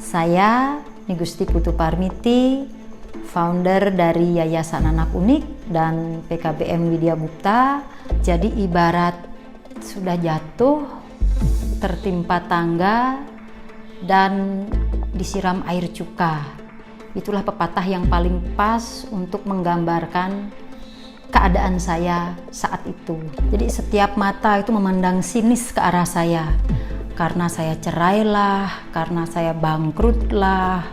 Saya Nigusti Putu Parmiti, founder dari Yayasan Anak Unik dan PKBM Widya Gupta. Jadi ibarat sudah jatuh, tertimpa tangga, dan disiram air cuka. Itulah pepatah yang paling pas untuk menggambarkan keadaan saya saat itu. Jadi setiap mata itu memandang sinis ke arah saya. Karena saya cerai lah, karena saya bangkrut lah,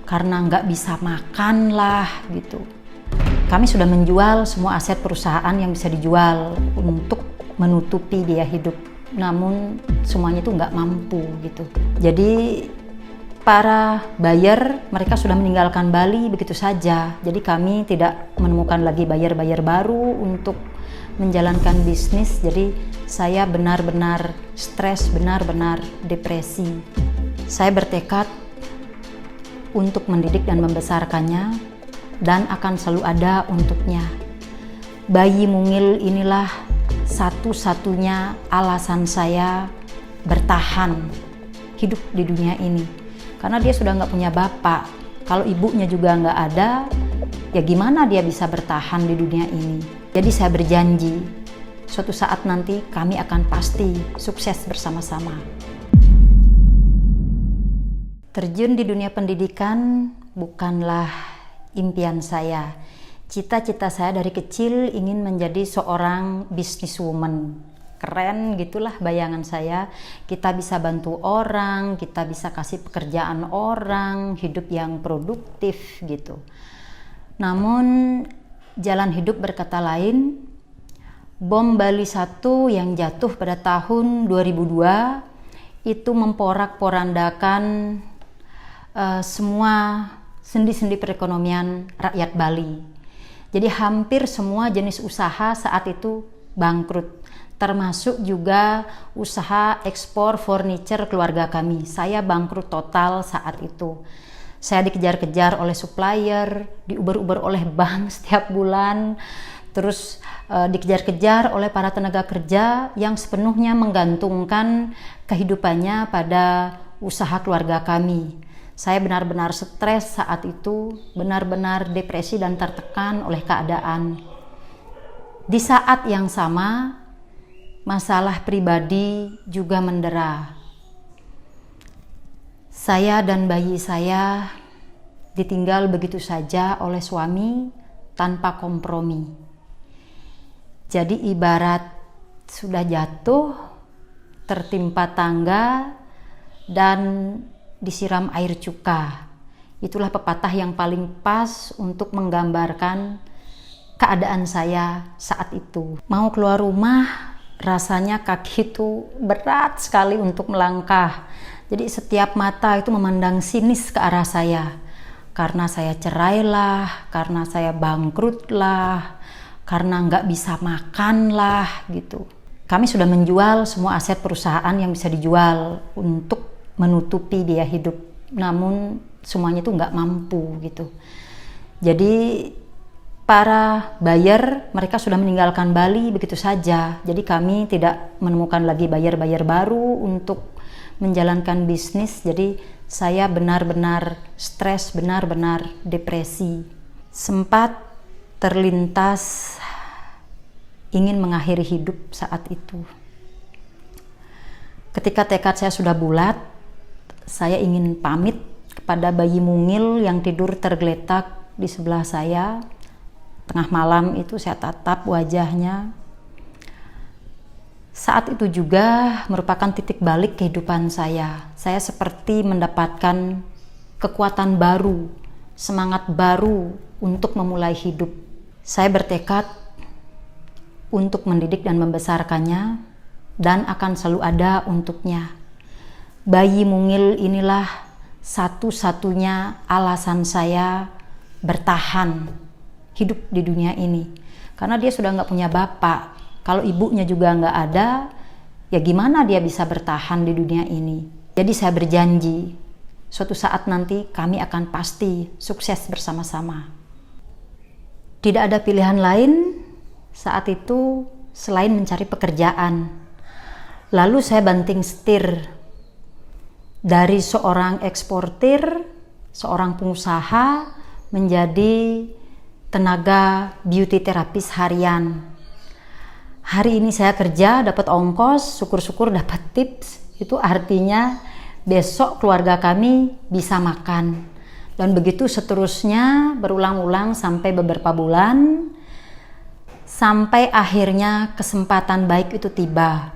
karena nggak bisa makan lah gitu. Kami sudah menjual semua aset perusahaan yang bisa dijual untuk menutupi biaya hidup. Namun semuanya itu nggak mampu gitu. Jadi para buyer mereka sudah meninggalkan Bali begitu saja. Jadi kami tidak menemukan lagi buyer-buyer baru untuk menjalankan bisnis. Jadi saya benar-benar stres, benar-benar depresi. Saya bertekad untuk mendidik dan membesarkannya dan akan selalu ada untuknya. Bayi mungil inilah satu-satunya alasan saya bertahan hidup di dunia ini. Karena dia sudah nggak punya bapak. Kalau ibunya juga nggak ada, ya gimana dia bisa bertahan di dunia ini? Jadi saya berjanji, suatu saat nanti kami akan pasti sukses bersama-sama. Terjun di dunia pendidikan bukanlah impian saya. Cita-cita saya dari kecil ingin menjadi seorang businesswoman. Keren gitulah bayangan saya. Kita bisa bantu orang, kita bisa kasih pekerjaan orang, hidup yang produktif gitu. Namun jalan hidup berkata lain. Bom Bali 1 yang jatuh pada tahun 2002 itu memporak-porandakan semua sendi-sendi perekonomian rakyat Bali. Jadi hampir semua jenis usaha saat itu bangkrut, termasuk juga usaha ekspor furniture keluarga kami. Saya bangkrut total saat itu. Saya dikejar-kejar oleh supplier, diuber-uber oleh bank setiap bulan, terus dikejar-kejar oleh para tenaga kerja yang sepenuhnya menggantungkan kehidupannya pada usaha keluarga kami. Saya benar-benar stres saat itu, benar-benar depresi dan tertekan oleh keadaan. Di saat yang sama, masalah pribadi juga mendera. Saya dan bayi saya ditinggal begitu saja oleh suami tanpa kompromi. Jadi ibarat sudah jatuh, tertimpa tangga, dan disiram air cuka. Itulah pepatah yang paling pas untuk menggambarkan keadaan saya saat itu. Mau keluar rumah, rasanya kaki itu berat sekali untuk melangkah. Jadi setiap mata itu memandang sinis ke arah saya. Karena saya cerai lah, karena saya bangkrut lah, karena nggak bisa makan lah gitu. Kami sudah menjual semua aset perusahaan yang bisa dijual untuk menutupi biaya hidup. Namun semuanya itu nggak mampu gitu. Jadi para buyer mereka sudah meninggalkan Bali begitu saja. Jadi kami tidak menemukan lagi buyer-buyer baru untuk menjalankan bisnis. Jadi saya benar-benar stres, benar-benar depresi. Sempat terlintas ingin mengakhiri hidup saat itu. Ketika tekad saya sudah bulat, saya ingin pamit kepada bayi mungil yang tidur tergeletak di sebelah saya. Tengah malam itu saya tatap wajahnya. Saat itu juga merupakan titik balik kehidupan saya. Saya seperti mendapatkan kekuatan baru, semangat baru untuk memulai hidup. Saya bertekad untuk mendidik dan membesarkannya dan akan selalu ada untuknya. Bayi mungil inilah satu-satunya alasan saya bertahan hidup di dunia ini. Karena dia sudah nggak punya bapak. Kalau ibunya juga nggak ada, ya gimana dia bisa bertahan di dunia ini? Jadi saya berjanji, suatu saat nanti kami akan pasti sukses bersama-sama. Tidak ada pilihan lain saat itu selain mencari pekerjaan. Lalu saya banting setir. dari seorang eksportir, seorang pengusaha, menjadi tenaga beauty terapis harian. Hari ini saya kerja, dapat ongkos, syukur-syukur dapat tips. Itu artinya besok keluarga kami bisa makan. Dan begitu seterusnya, berulang-ulang sampai beberapa bulan, sampai akhirnya kesempatan baik itu tiba.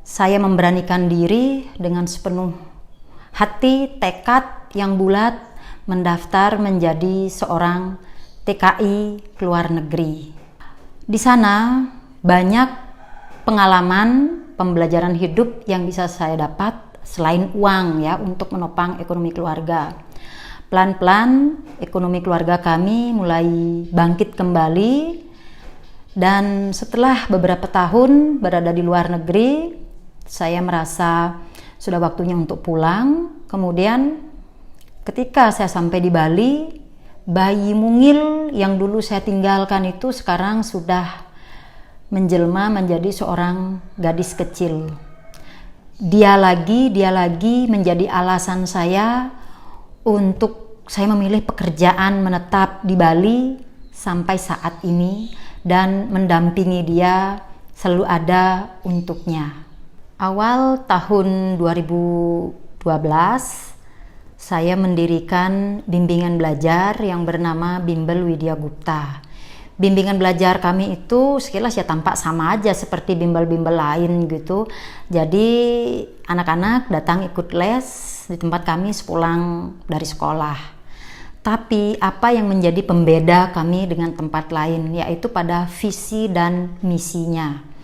Saya memberanikan diri dengan sepenuh hati, tekad yang bulat, mendaftar menjadi seorang TKI ke luar negeri. Di sana banyak pengalaman, pembelajaran hidup yang bisa saya dapat selain uang ya untuk menopang ekonomi keluarga. Pelan-pelan ekonomi keluarga kami mulai bangkit kembali, dan setelah beberapa tahun berada di luar negeri, saya merasa sudah waktunya untuk pulang. Kemudian ketika saya sampai di Bali, bayi mungil yang dulu saya tinggalkan itu sekarang sudah menjelma menjadi seorang gadis kecil. Dia lagi menjadi alasan saya untuk saya memilih pekerjaan menetap di Bali sampai saat ini dan mendampingi dia, selalu ada untuknya. Awal tahun 2012 saya mendirikan bimbingan belajar yang bernama Bimbel Widya Gupta. Bimbingan belajar kami itu sekilas ya tampak sama aja seperti bimbel-bimbel lain gitu. Jadi anak-anak datang ikut les di tempat kami sepulang dari sekolah. Tapi apa yang menjadi pembeda kami dengan tempat lain yaitu pada visi dan misinya.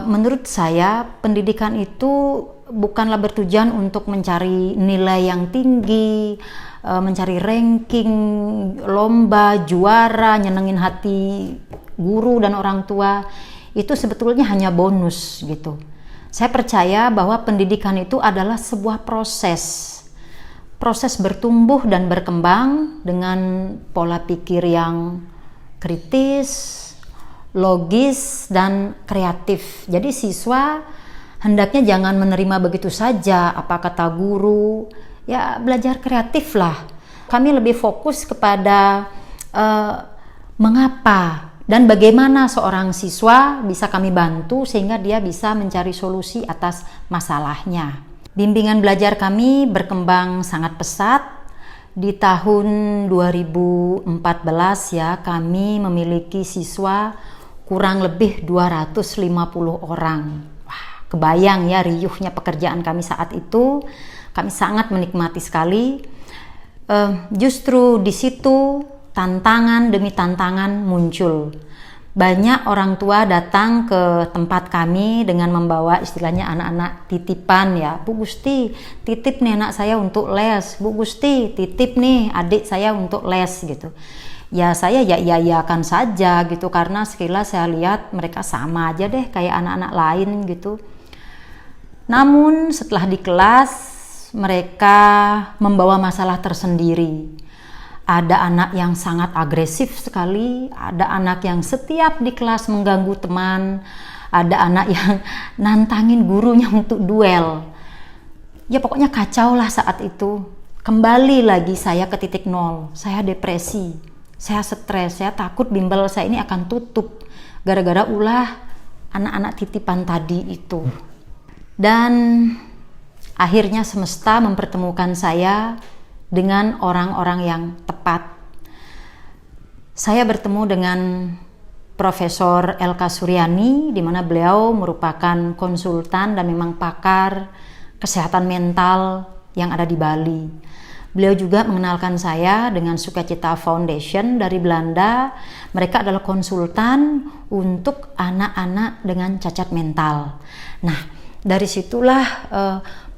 Menurut saya pendidikan itu bukanlah bertujuan untuk mencari nilai yang tinggi, mencari ranking, lomba, juara, nyenengin hati guru dan orang tua. Itu sebetulnya hanya bonus gitu. Saya percaya bahwa pendidikan itu adalah sebuah proses bertumbuh dan berkembang dengan pola pikir yang kritis, logis, dan kreatif. Jadi siswa hendaknya jangan menerima begitu saja apa kata guru, ya belajar kreatif lah. Kami lebih fokus kepada mengapa dan bagaimana seorang siswa bisa kami bantu sehingga dia bisa mencari solusi atas masalahnya. Bimbingan belajar kami berkembang sangat pesat. Di tahun 2014 ya kami memiliki siswa kurang lebih 250 orang. Wah, kebayang ya riuhnya pekerjaan kami saat itu. Kami sangat menikmati sekali. Justru di situ tantangan demi tantangan muncul. Banyak orang tua datang ke tempat kami dengan membawa istilahnya anak-anak titipan ya. Bu Gusti, titip nih anak saya untuk les. Bu Gusti, titip nih adik saya untuk les gitu. Ya saya ya-iyakan saja gitu karena sekilas saya lihat mereka sama aja deh kayak anak-anak lain gitu. Namun setelah di kelas mereka membawa masalah tersendiri. Ada anak yang sangat agresif sekali, ada anak yang setiap di kelas mengganggu teman, ada anak yang nantangin gurunya untuk duel. Ya pokoknya kacau lah saat itu. Kembali lagi saya ke titik nol, saya depresi, saya stres, saya takut bimbel saya ini akan tutup gara-gara ulah anak-anak titipan tadi itu. Dan akhirnya semesta mempertemukan saya dengan orang-orang yang tepat. Saya bertemu dengan Profesor Elka Suryani, di mana beliau merupakan konsultan dan memang pakar kesehatan mental yang ada di Bali. Beliau juga mengenalkan saya dengan Sukacita Foundation dari Belanda. Mereka adalah konsultan untuk anak-anak dengan cacat mental. Nah, dari situlah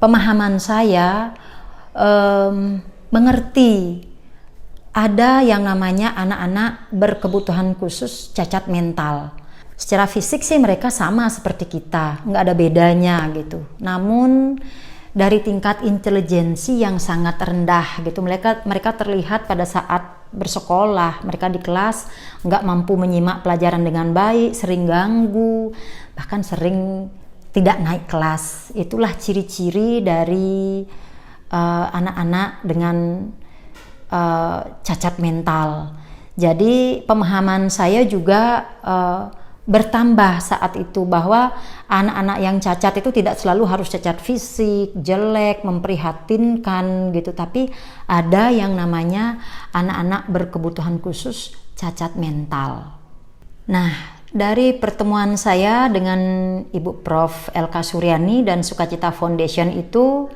pemahaman saya mengerti ada yang namanya anak-anak berkebutuhan khusus cacat mental. Secara fisik sih mereka sama seperti kita, nggak ada bedanya gitu. Namun dari tingkat intelijensi yang sangat rendah gitu, mereka terlihat pada saat bersekolah, mereka di kelas nggak mampu menyimak pelajaran dengan baik, sering ganggu, bahkan sering tidak naik kelas. Itulah ciri-ciri dari anak-anak dengan cacat mental. Jadi pemahaman saya juga bertambah saat itu bahwa anak-anak yang cacat itu tidak selalu harus cacat fisik, jelek, memprihatinkan gitu, tapi ada yang namanya anak-anak berkebutuhan khusus cacat mental. Nah, dari pertemuan saya dengan Ibu Prof. Elka Suryani dan Sukacita Foundation itu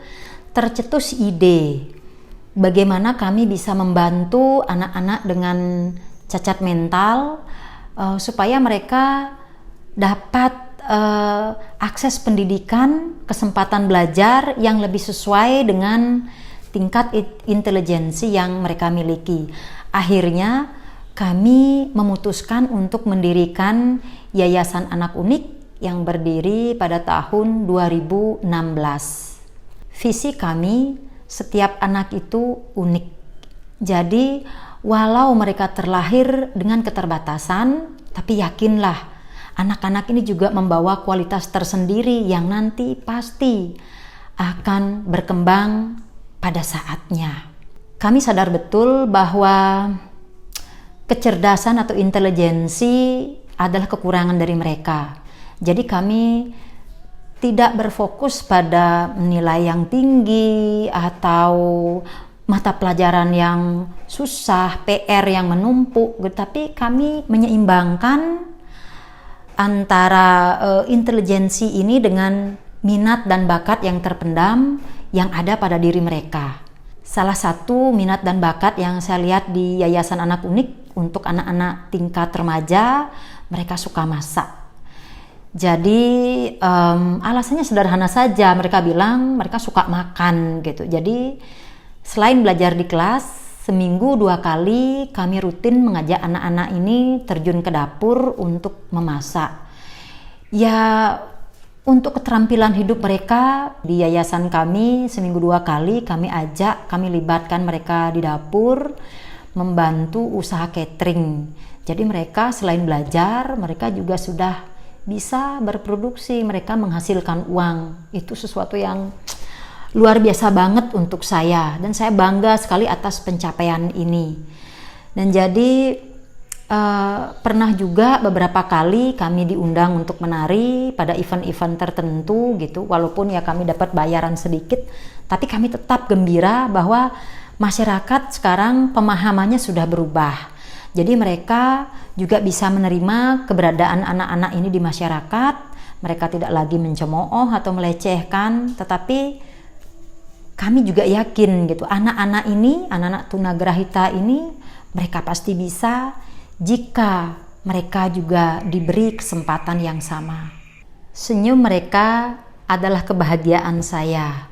tercetus ide bagaimana kami bisa membantu anak-anak dengan cacat mental supaya mereka dapat akses pendidikan, kesempatan belajar yang lebih sesuai dengan tingkat intelijensi yang mereka miliki. Akhirnya kami memutuskan untuk mendirikan Yayasan Anak Unik yang berdiri pada tahun 2016. Visi kami, setiap anak itu unik. Jadi, walau mereka terlahir dengan keterbatasan, tapi yakinlah, anak-anak ini juga membawa kualitas tersendiri yang nanti pasti akan berkembang pada saatnya. Kami sadar betul bahwa kecerdasan atau intelijensi adalah kekurangan dari mereka. Jadi kami tidak berfokus pada nilai yang tinggi atau mata pelajaran yang susah, PR yang menumpuk, tapi kami menyeimbangkan antara intelijensi ini dengan minat dan bakat yang terpendam yang ada pada diri mereka. Salah satu minat dan bakat yang saya lihat di Yayasan Anak Unik untuk anak-anak tingkat remaja, mereka suka masak. Jadi alasannya sederhana saja, mereka bilang mereka suka makan gitu. Jadi selain belajar di kelas, seminggu 2 kali kami rutin mengajak anak-anak ini terjun ke dapur untuk memasak. Ya, untuk keterampilan hidup mereka di yayasan kami seminggu 2 kali kami libatkan mereka di dapur membantu usaha catering. Jadi mereka selain belajar, mereka juga sudah bisa berproduksi, mereka menghasilkan uang. Itu sesuatu yang luar biasa banget untuk saya dan saya bangga sekali atas pencapaian ini. Dan jadi pernah juga beberapa kali kami diundang untuk menari pada event-event tertentu gitu, walaupun ya kami dapat bayaran sedikit, tapi kami tetap gembira bahwa masyarakat sekarang pemahamannya sudah berubah. Jadi mereka juga bisa menerima keberadaan anak-anak ini di masyarakat. Mereka tidak lagi mencemooh atau melecehkan, tetapi kami juga yakin gitu, anak-anak ini, anak-anak tunagrahita ini, mereka pasti bisa jika mereka juga diberi kesempatan yang sama. Senyum mereka adalah kebahagiaan saya,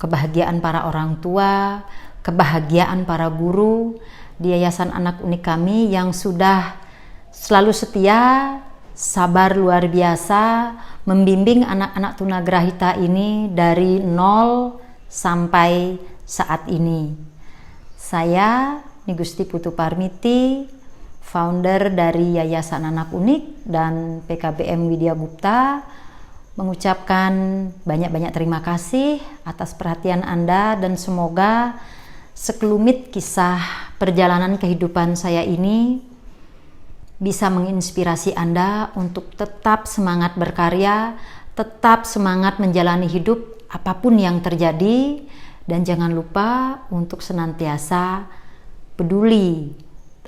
kebahagiaan para orang tua, kebahagiaan para guru di Yayasan Anak Unik kami yang sudah selalu setia, sabar luar biasa, membimbing anak-anak tunagrahita ini dari 0 sampai saat ini. Saya, Nigusti Putu Parmiti, founder dari Yayasan Anak Unik dan PKBM Widya Gupta, mengucapkan banyak-banyak terima kasih atas perhatian Anda dan semoga sekelumit kisah perjalanan kehidupan saya ini bisa menginspirasi Anda untuk tetap semangat berkarya, tetap semangat menjalani hidup apapun yang terjadi, dan jangan lupa untuk senantiasa peduli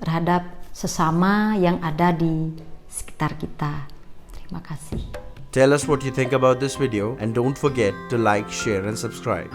terhadap sesama yang ada di sekitar kita. Terima kasih. Tell us what you think about this video and don't forget to like, share and subscribe.